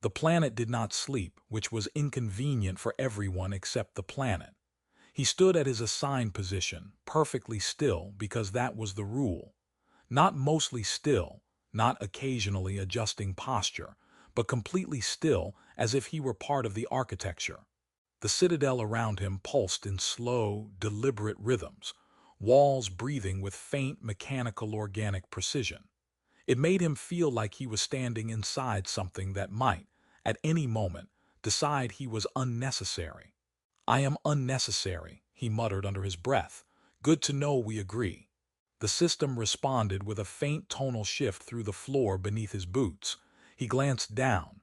The planet did not sleep, which was inconvenient for everyone except the planet. He stood at his assigned position, perfectly still because that was the rule. Not mostly still, not occasionally adjusting posture, but completely still as if he were part of the architecture. The citadel around him pulsed in slow, deliberate rhythms, walls breathing with faint mechanical organic precision. It made him feel like he was standing inside something that might, at any moment, decide he was unnecessary. "I am unnecessary," he muttered under his breath. "Good to know we agree." The system responded with a faint tonal shift through the floor beneath his boots. He glanced down.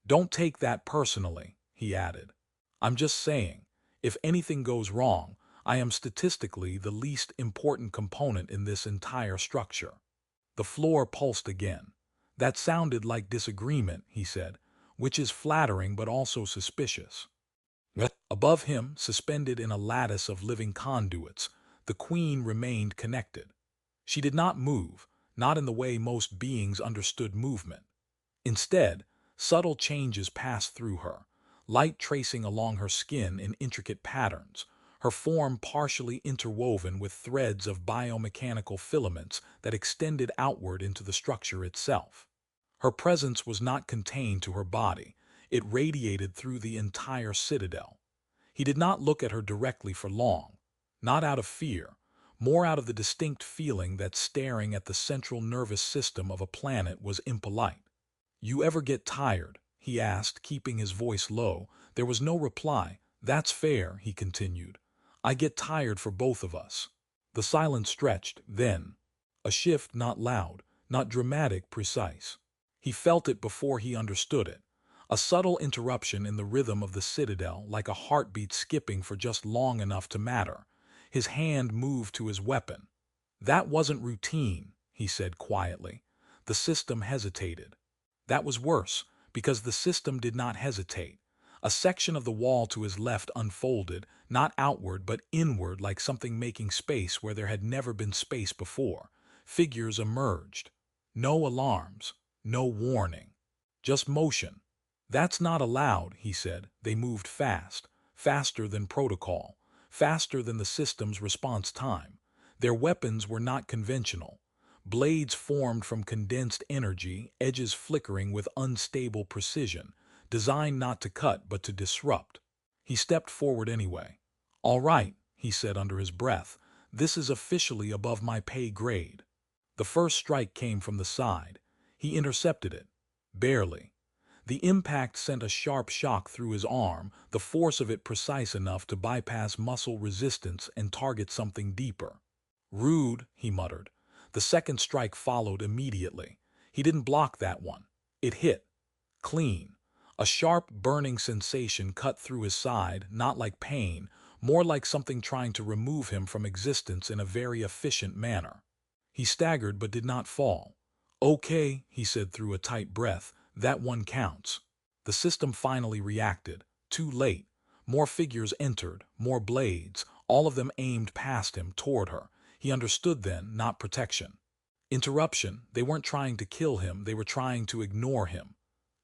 "Don't take that personally," he added. "I'm just saying, if anything goes wrong, I am statistically the least important component in this entire structure." The floor pulsed again. "That sounded like disagreement," he said, "which is flattering but also suspicious." Above him, suspended in a lattice of living conduits, the queen remained connected. She did not move, not in the way most beings understood movement. Instead, subtle changes passed through her, light tracing along her skin in intricate patterns, her form partially interwoven with threads of biomechanical filaments that extended outward into the structure itself. Her presence was not contained to her body, it radiated through the entire citadel. He did not look at her directly for long, not out of fear, more out of the distinct feeling that staring at the central nervous system of a planet was impolite. "You ever get tired?" he asked, keeping his voice low. There was no reply. "That's fair," he continued. "I get tired for both of us." The silence stretched, then. A shift not loud, not dramatic, precise. He felt it before he understood it. A subtle interruption in the rhythm of the citadel, like a heartbeat skipping for just long enough to matter. His hand moved to his weapon. "That wasn't routine," he said quietly. The system hesitated. That was worse, because the system did not hesitate. A section of the wall to his left unfolded, not outward but inward, like something making space where there had never been space before. Figures emerged. No alarms, no warning. Just motion. "That's not allowed," he said. They moved fast, faster than protocol, faster than the system's response time. Their weapons were not conventional. Blades formed from condensed energy, edges flickering with unstable precision, designed not to cut but to disrupt. He stepped forward anyway. "All right," he said under his breath, "this is officially above my pay grade." The first strike came from the side. He intercepted it. Barely. The impact sent a sharp shock through his arm, the force of it precise enough to bypass muscle resistance and target something deeper. "Rude," he muttered. The second strike followed immediately. He didn't block that one. It hit. Clean. A sharp, burning sensation cut through his side, not like pain, more like something trying to remove him from existence in a very efficient manner. He staggered but did not fall. "Okay," he said through a tight breath, "that one counts." The system finally reacted. Too late. More figures entered, more blades, all of them aimed past him, toward her. He understood then, not protection. Interruption. They weren't trying to kill him, they were trying to ignore him.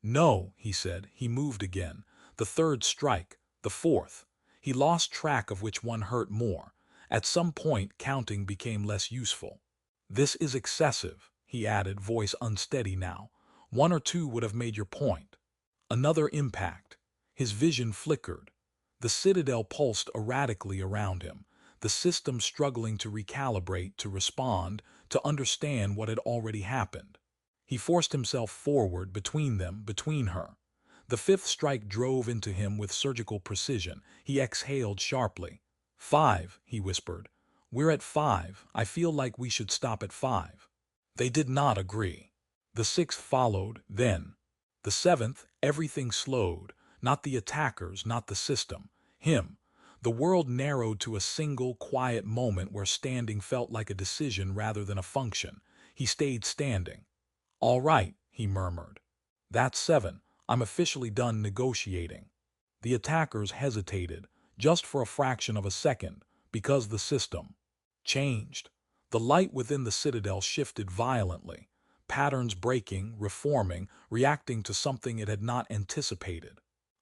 "No," he said. He moved again. The third strike. The fourth. He lost track of which one hurt more. At some point, counting became less useful. "This is excessive," he added, voice unsteady now. "One or two would have made your point." Another impact. His vision flickered. The citadel pulsed erratically around him, the system struggling to recalibrate, to respond, to understand what had already happened. He forced himself forward, between them, between her. The fifth strike drove into him with surgical precision. He exhaled sharply. "5," he whispered. "We're at 5. I feel like we should stop at 5. They did not agree. The sixth followed, then. The seventh, everything slowed. Not the attackers, not the system. Him. The world narrowed to a single, quiet moment where standing felt like a decision rather than a function. He stayed standing. "All right," he murmured. "That's 7. I'm officially done negotiating." The attackers hesitated, just for a fraction of a second, because the system changed. The light within the citadel shifted violently. patterns breaking, reforming, reacting to something it had not anticipated.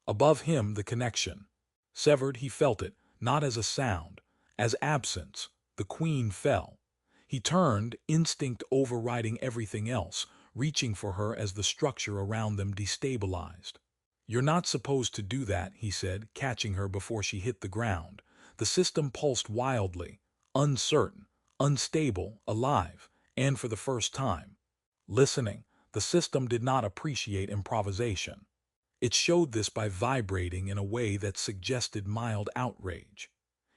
Above him, the connection. Severed, he felt it, not as a sound, as absence. The queen fell. He turned, instinct overriding everything else, reaching for her as the structure around them destabilized. "You're not supposed to do that," he said, catching her before she hit the ground. The system pulsed wildly, uncertain, unstable, alive, and for the first time. Listening, the system did not appreciate improvisation. It showed this by vibrating in a way that suggested mild outrage.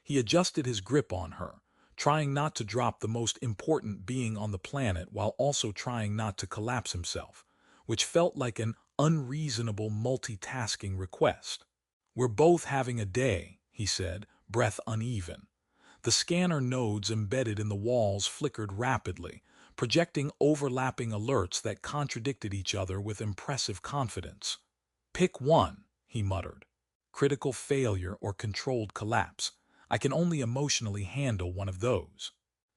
He adjusted his grip on her, trying not to drop the most important being on the planet while also trying not to collapse himself, which felt like an unreasonable multitasking request. "We're both having a day," he said, breath uneven. The scanner nodes embedded in the walls flickered rapidly, projecting overlapping alerts that contradicted each other with impressive confidence. "Pick one," he muttered. "Critical failure or controlled collapse. I can only emotionally handle one of those."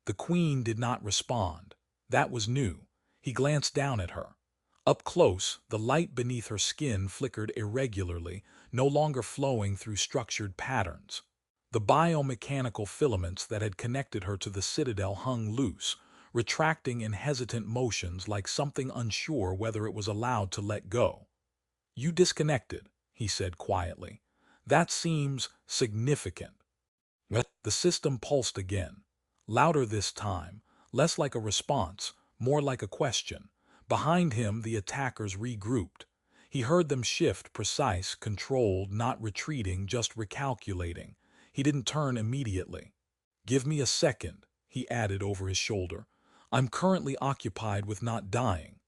The queen did not respond. That was new. He glanced down at her. Up close, the light beneath her skin flickered irregularly, no longer flowing through structured patterns. The biomechanical filaments that had connected her to the citadel hung loose, retracting in hesitant motions like something unsure whether it was allowed to let go. "You disconnected," he said quietly. "That seems significant." The system pulsed again, louder this time, less like a response, more like a question. Behind him, the attackers regrouped. He heard them shift, precise, controlled, not retreating, just recalculating. He didn't turn immediately. "Give me a second," he added over his shoulder. "I'm currently occupied with not dying."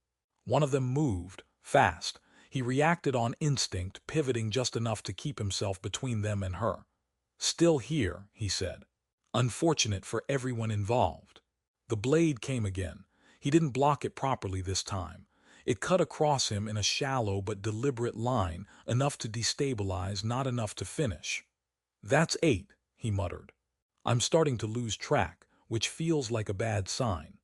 One of them moved, fast. He reacted on instinct, pivoting just enough to keep himself between them and her. "Still here," he said. "Unfortunate for everyone involved." The blade came again. He didn't block it properly this time. It cut across him in a shallow but deliberate line, enough to destabilize, not enough to finish. "That's 8, he muttered. "I'm starting to lose track, which feels like a bad sign."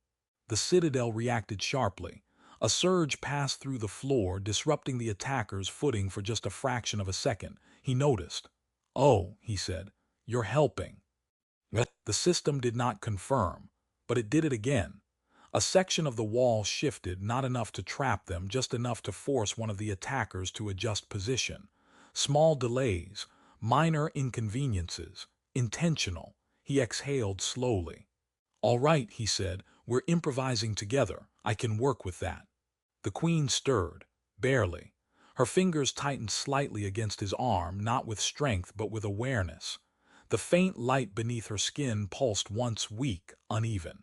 The citadel reacted sharply. A surge passed through the floor, disrupting the attacker's footing for just a fraction of a second. He noticed. "Oh," he said, "you're helping." The system did not confirm, but it did it again. A section of the wall shifted, not enough to trap them, just enough to force one of the attackers to adjust position. Small delays, minor inconveniences, intentional. He exhaled slowly. "All right," he said, "we're improvising together. I can work with that." The queen stirred, barely. Her fingers tightened slightly against his arm, not with strength but with awareness. The faint light beneath her skin pulsed once, weak, uneven.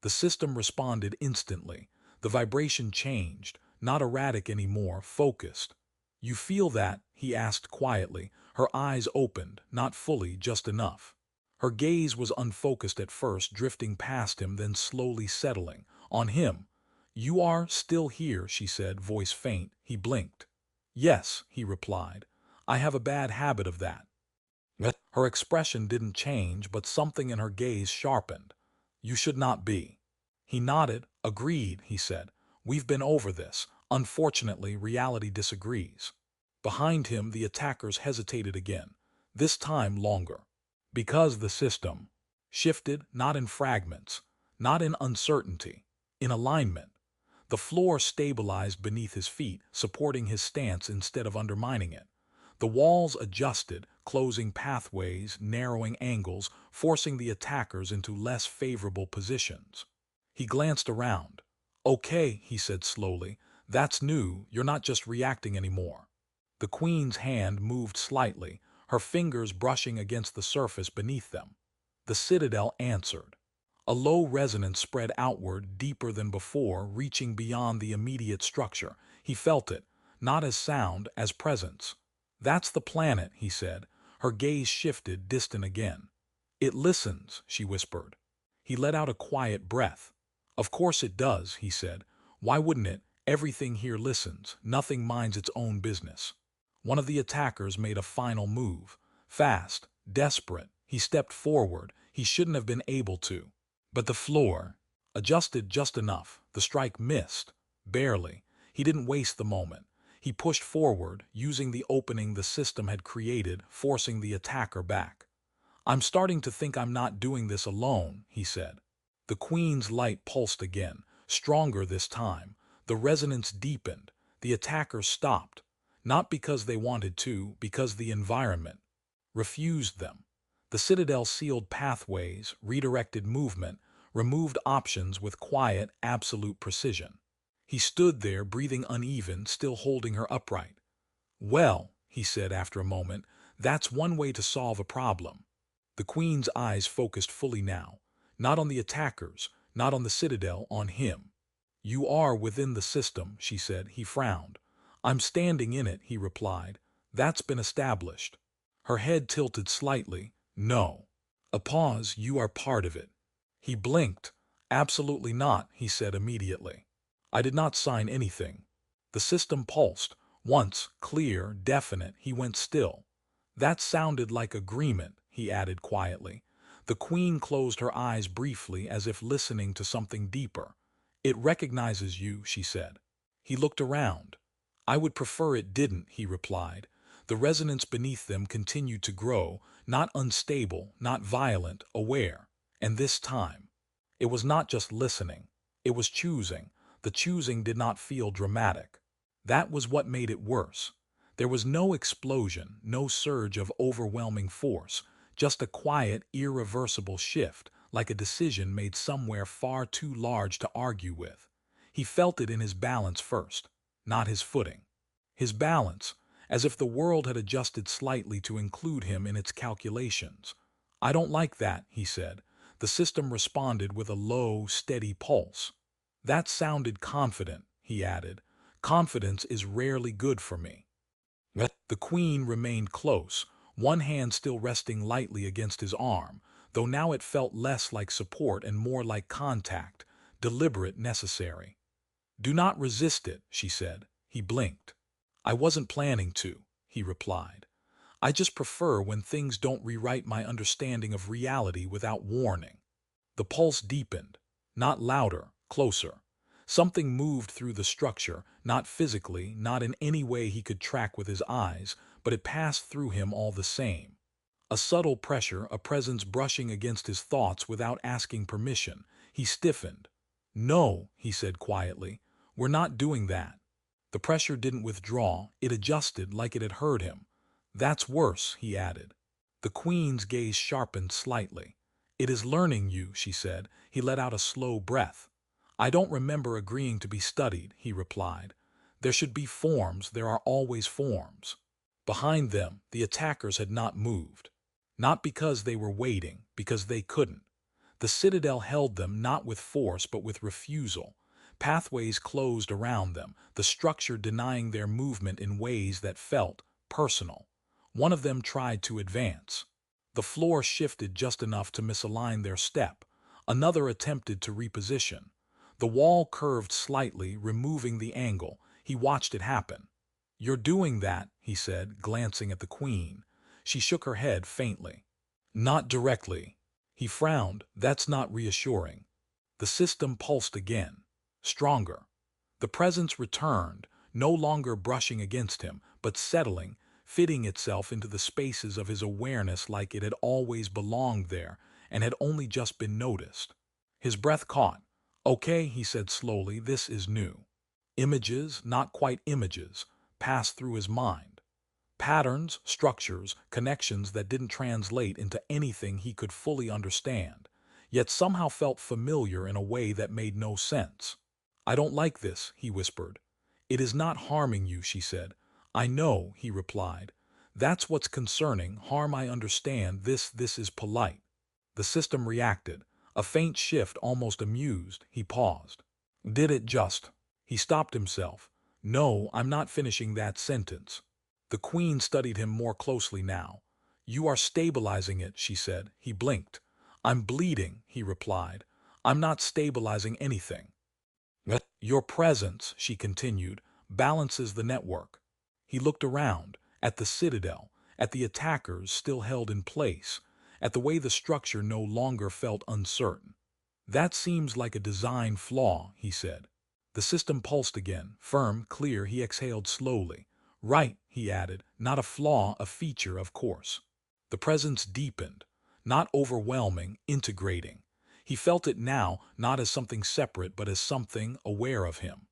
The system responded instantly. The vibration changed, not erratic anymore, focused. "You feel that?" he asked quietly. Her eyes opened, not fully, just enough. Her gaze was unfocused at first, drifting past him, then slowly settling. On him. "You are still here," she said, voice faint. He blinked. "Yes," he replied. "I have a bad habit of that." Her expression didn't change, but something in her gaze sharpened. "You should not be." He nodded. "Agreed," he said. "We've been over this. Unfortunately, reality disagrees." Behind him, the attackers hesitated again, this time longer. Because the system shifted, not in fragments, not in uncertainty, in alignment. The floor stabilized beneath his feet, supporting his stance instead of undermining it. The walls adjusted, closing pathways, narrowing angles, forcing the attackers into less favorable positions. He glanced around. "Okay," he said slowly. "That's new. You're not just reacting anymore." The queen's hand moved slightly, her fingers brushing against the surface beneath them. The citadel answered. A low resonance spread outward, deeper than before, reaching beyond the immediate structure. He felt it, not as sound, as presence. "That's the planet," he said. Her gaze shifted, distant again. "It listens," she whispered. He let out a quiet breath. "Of course it does," he said. "Why wouldn't it? Everything here listens. Nothing minds its own business." One of the attackers made a final move. Fast, desperate. He stepped forward. He shouldn't have been able to. But the floor adjusted just enough. The strike missed. Barely. He didn't waste the moment. He pushed forward, using the opening the system had created, forcing the attacker back. "I'm starting to think I'm not doing this alone," he said. The queen's light pulsed again, stronger this time. The resonance deepened. The attackers stopped. Not because they wanted to, because the environment refused them. The citadel sealed pathways, redirected movement, removed options with quiet, absolute precision. He stood there, breathing uneven, still holding her upright. "Well," he said after a moment, "that's one way to solve a problem." The queen's eyes focused fully now, not on the attackers, not on the citadel, on him. "You are within the system," she said. He frowned. "I'm standing in it," he replied. "That's been established." Her head tilted slightly. "No." A pause. "You are part of it." He blinked. "Absolutely not," he said immediately. "I did not sign anything." The system pulsed. Once, clear, definite, he went still. "That sounded like agreement," he added quietly. The queen closed her eyes briefly as if listening to something deeper. "It recognizes you," she said. He looked around. "I would prefer it didn't," he replied. The resonance beneath them continued to grow, not unstable, not violent, aware. And this time, it was not just listening. It was choosing. The choosing did not feel dramatic. That was what made it worse. There was no explosion, no surge of overwhelming force, just a quiet, irreversible shift, like a decision made somewhere far too large to argue with. He felt it in his balance first, not his footing. His balance, as if the world had adjusted slightly to include him in its calculations. "I don't like that," he said. The system responded with a low, steady pulse. "That sounded confident," he added. "Confidence is rarely good for me." The queen remained close, one hand still resting lightly against his arm, though now it felt less like support and more like contact, deliberate, necessary. "Do not resist it," she said. He blinked. "I wasn't planning to," he replied. "I just prefer when things don't rewrite my understanding of reality without warning." The pulse deepened, not louder, closer. Something moved through the structure, not physically, not in any way he could track with his eyes, but it passed through him all the same. A subtle pressure, a presence brushing against his thoughts without asking permission. He stiffened. "No," he said quietly, "we're not doing that." The pressure didn't withdraw, it adjusted like it had heard him. "That's worse," he added. The queen's gaze sharpened slightly. "It is learning you," she said. He let out a slow breath. "I don't remember agreeing to be studied," he replied. "There should be forms, there are always forms." Behind them, the attackers had not moved. Not because they were waiting, because they couldn't. The citadel held them not with force but with refusal. Pathways closed around them, the structure denying their movement in ways that felt personal. One of them tried to advance. The floor shifted just enough to misalign their step. Another attempted to reposition. The wall curved slightly, removing the angle. He watched it happen. "You're doing that," he said, glancing at the queen. She shook her head faintly. "Not directly." He frowned. "That's not reassuring." The system pulsed again. Stronger. The presence returned, no longer brushing against him, but settling, fitting itself into the spaces of his awareness like it had always belonged there and had only just been noticed. His breath caught. "Okay," he said slowly, "this is new." Images, not quite images, passed through his mind. Patterns, structures, connections that didn't translate into anything he could fully understand, yet somehow felt familiar in a way that made no sense. "I don't like this," he whispered. "It is not harming you," she said. "I know," he replied. "That's what's concerning. Harm I understand. This is polite." The system reacted. A faint shift, almost amused. He paused. "Did it just?" He stopped himself. "No, I'm not finishing that sentence." The queen studied him more closely now. "You are stabilizing it," she said. He blinked. "I'm bleeding," he replied. "I'm not stabilizing anything." "Your presence," she continued, "balances the network." He looked around, at the citadel, at the attackers still held in place, at the way the structure no longer felt uncertain. "That seems like a design flaw," he said. The system pulsed again, firm, clear. He exhaled slowly. Right, he added, not a flaw, a feature, of course. The presence deepened, not overwhelming, integrating. He felt it now, not as something separate, but as something aware of him,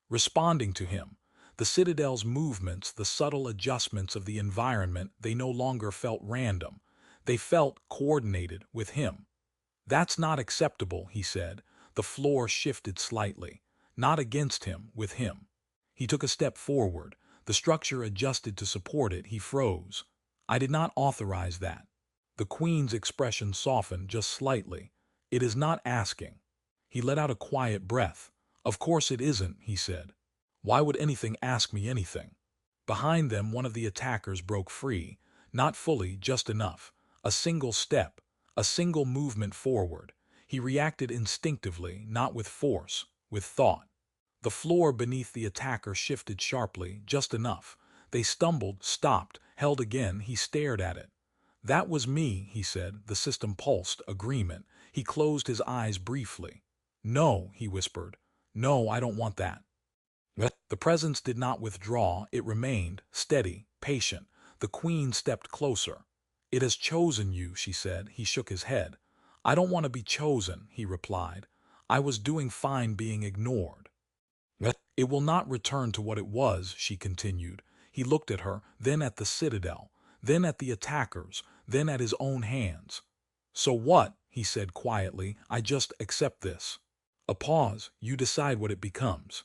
responding to him. The Citadel's movements, the subtle adjustments of the environment, they no longer felt random. They felt coordinated with him. That's not acceptable, he said. The floor shifted slightly. Not against him, with him. He took a step forward. The structure adjusted to support it. He froze. I did not authorize that. The Queen's expression softened just slightly. It is not asking. He let out a quiet breath. Of course it isn't, he said. Why would anything ask me anything? Behind them, one of the attackers broke free. Not fully, just enough. A single step. A single movement forward. He reacted instinctively, not with force, with thought. The floor beneath the attacker shifted sharply, just enough. They stumbled, stopped, held again. He stared at it. That was me, he said. The system pulsed, agreement. He closed his eyes briefly. No, he whispered. No, I don't want that. The presence did not withdraw. It remained, steady, patient. The Queen stepped closer. It has chosen you, she said. He shook his head. I don't want to be chosen, he replied. I was doing fine being ignored. It will not return to what it was, she continued. He looked at her, then at the Citadel, then at the attackers, then at his own hands. So what? He said quietly. I just accept this. A pause. You decide what it becomes.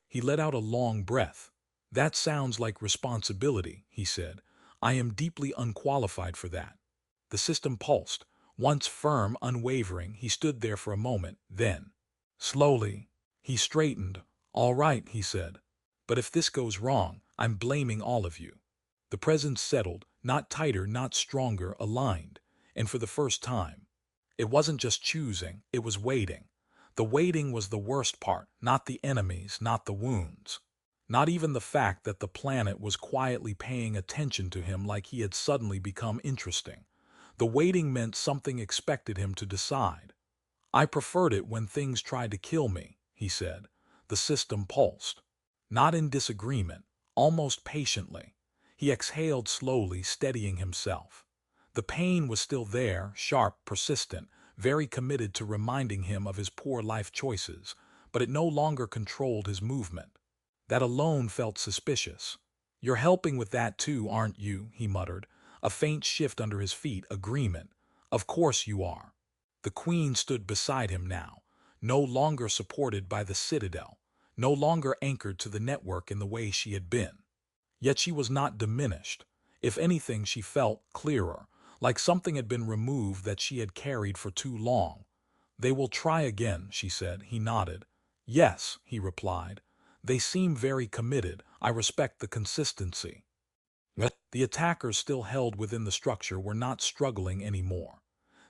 He let out a long breath. That sounds like responsibility, he said. I am deeply unqualified for that. The system pulsed. Once firm, unwavering, he stood there for a moment. Then, slowly, he straightened. All right, he said. But if this goes wrong, I'm blaming all of you. The presence settled, not tighter, not stronger, aligned. And for the first time, it wasn't just choosing, it was waiting. The waiting was the worst part, not the enemies, not the wounds. Not even the fact that the planet was quietly paying attention to him like he had suddenly become interesting. The waiting meant something expected him to decide. I preferred it when things tried to kill me, he said. The system pulsed. Not in disagreement, almost patiently. He exhaled slowly, steadying himself. The pain was still there, sharp, persistent, very committed to reminding him of his poor life choices, but it no longer controlled his movement. That alone felt suspicious. You're helping with that too, aren't you? He muttered. A faint shift under his feet, agreement. Of course you are. The Queen stood beside him now, no longer supported by the Citadel, no longer anchored to the network in the way she had been. Yet she was not diminished. If anything, she felt clearer, like something had been removed that she had carried for too long. They will try again, she said. He nodded. Yes, he replied. They seem very committed. I respect the consistency. The attackers still held within the structure were not struggling anymore.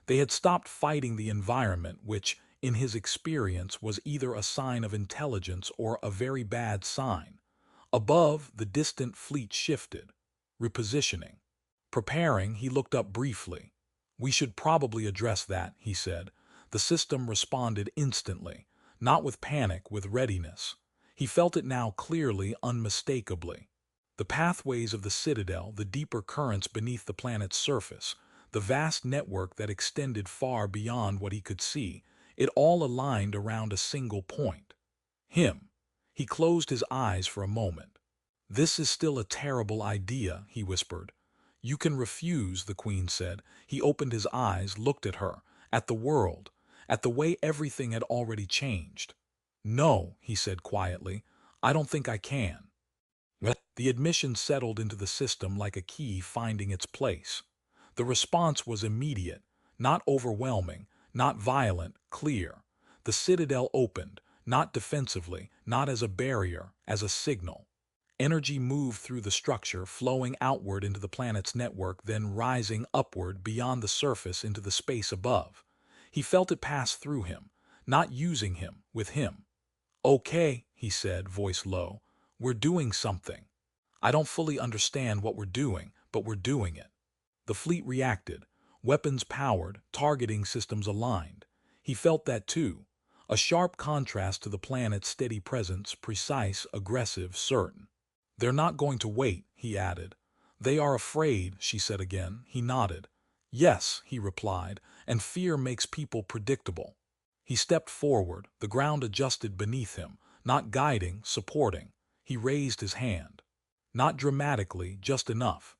They had stopped fighting the environment, which, in his experience, was either a sign of intelligence or a very bad sign. Above, the distant fleet shifted, repositioning. Preparing, he looked up briefly. We should probably address that, he said. The system responded instantly, not with panic, with readiness. He felt it now clearly, unmistakably. The pathways of the Citadel, the deeper currents beneath the planet's surface, the vast network that extended far beyond what he could see, it all aligned around a single point. Him. He closed his eyes for a moment. This is still a terrible idea, he whispered. You can refuse, the Queen said. He opened his eyes, looked at her, at the world, at the way everything had already changed. No, he said quietly. I don't think I can. The admission settled into the system like a key finding its place. The response was immediate, not overwhelming, not violent, clear. The Citadel opened, not defensively, not as a barrier, as a signal. Energy moved through the structure, flowing outward into the planet's network, then rising upward beyond the surface into the space above. He felt it pass through him, not using him, with him. Okay, he said, voice low. We're doing something. I don't fully understand what we're doing, but we're doing it. The fleet reacted, weapons powered, targeting systems aligned. He felt that too. a sharp contrast to the planet's steady presence, precise, aggressive, certain. They're not going to wait, he added. They are afraid, she said again. He nodded. Yes, he replied, and fear makes people predictable. He stepped forward, the ground adjusted beneath him, not guiding, supporting. He raised his hand. Not dramatically, just enough.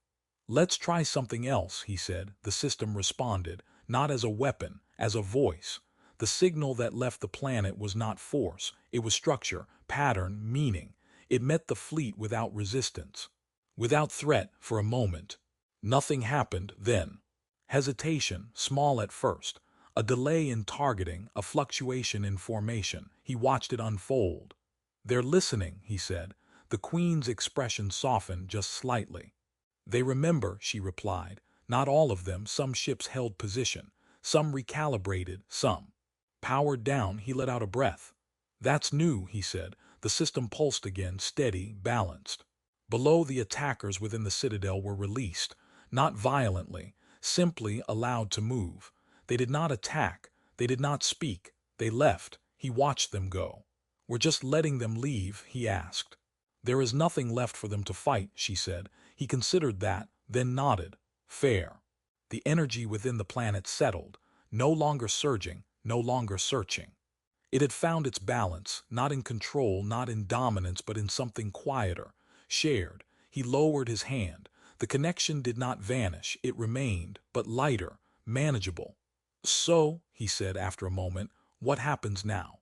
Let's try something else, he said. The system responded, not as a weapon, as a voice. The signal that left the planet was not force, it was structure, pattern, meaning. It met the fleet without resistance, without threat for a moment. Nothing happened then. Hesitation, small at first, a delay in targeting, a fluctuation in formation. He watched it unfold. They're listening, he said. The Queen's expression softened just slightly. They remember, she replied. Not all of them, some ships held position. Some recalibrated, some. Powered down, he let out a breath. That's new, he said. The system pulsed again, steady, balanced. Below, the attackers within the citadel were released, not violently, simply allowed to move. They did not attack, they did not speak, they left. He watched them go. We're just letting them leave, he asked. There is nothing left for them to fight, she said. He considered that, then nodded. Fair. The energy within the planet settled, no longer surging, no longer searching. It had found its balance, not in control, not in dominance, but in something quieter, shared. He lowered his hand. The connection did not vanish, it remained, but lighter, manageable. So, he said after a moment, what happens now?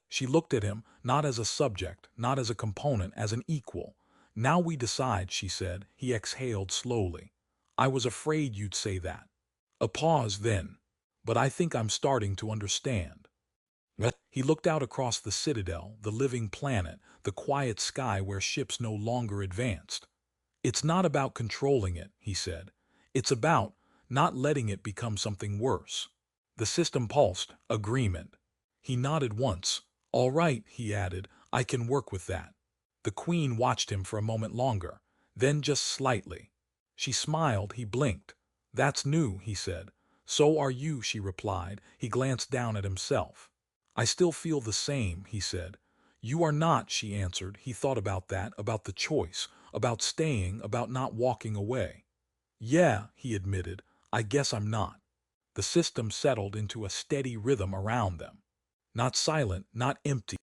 She looked at him, not as a subject, not as a component, as an equal. Now we decide, she said. He exhaled slowly. I was afraid you'd say that. A pause then. But I think I'm starting to understand. He looked out across the citadel, the living planet, the quiet sky where ships no longer advanced. It's not about controlling it, he said. It's about not letting it become something worse. The system pulsed, agreement. He nodded once. All right, he added, I can work with that. The Queen watched him for a moment longer, then just slightly. She smiled, he blinked. That's new, he said. So are you, she replied. He glanced down at himself. I still feel the same, he said. You are not, she answered. He thought about that, about the choice, about staying, about not walking away. Yeah, he admitted, I guess I'm not. The system settled into a steady rhythm around them. Not silent, not empty,